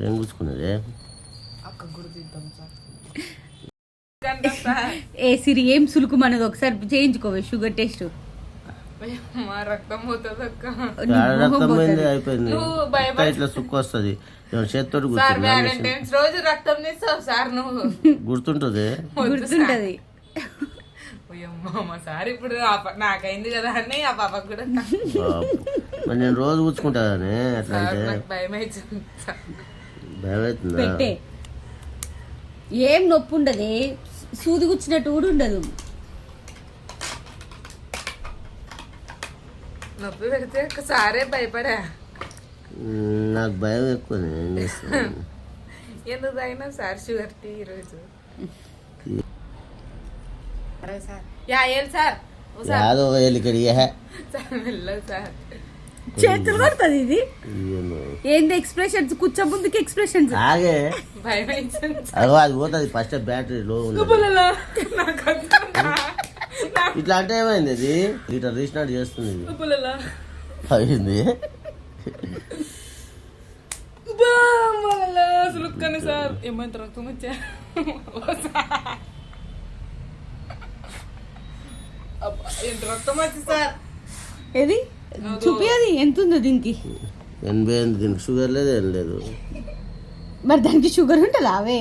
ఏం కూర్చుకున్నదే ఏ సిరి ఏం సులుకు మనది ఒకసారి చేయించుకోవే షుగర్ టెస్ట్. రక్తం పోతుంది అక్క. రక్తం అయిపోయింది ఇట్లా సుక్కు వస్తుంది చేతితో రోజు రక్తం తీస్తావు సార్ నువ్వు గుర్తుంటది. సార్ ఇప్పుడు నాకైంది కదా అని ఆ పాపకు కూడా నేను రోజు కూర్చుకుంటానే అట్లా భయం అవుతుంది. భయం అవుతుందా? పెట్టే ఏం నొప్పి ఉండదు, సూది గుచ్చినట్టు కూడా ఉండదు. నొప్పి పెడితే సారే భయపడా. నాకు భయం ఎక్కువ. ఎందుకు తాగినా సార్ షుగర్ టీ ఈరోజు చేతులు పడుతుంది ఇది. ఏంది ఎక్స్ప్రెషన్స్ కూర్చో ముందుకి ఎక్స్ప్రెషన్స్ అది పోతుంది ఫస్ట్ బ్యాటరీ లో ఇట్లా అంటే ఏమైంది అది ఇట్లా రీస్టార్ట్ చేస్తుంది అయింది. అసలు సార్ ఏమంటారు రక్తం వచ్చా రక్తం వచ్చి సార్ ఏది చూపి అది ఎంత ఉందో దీనికి 88. దీనికి షుగర్ లేదు ఏం లేదు. మరి దానికి షుగర్ ఉంటుందా అవే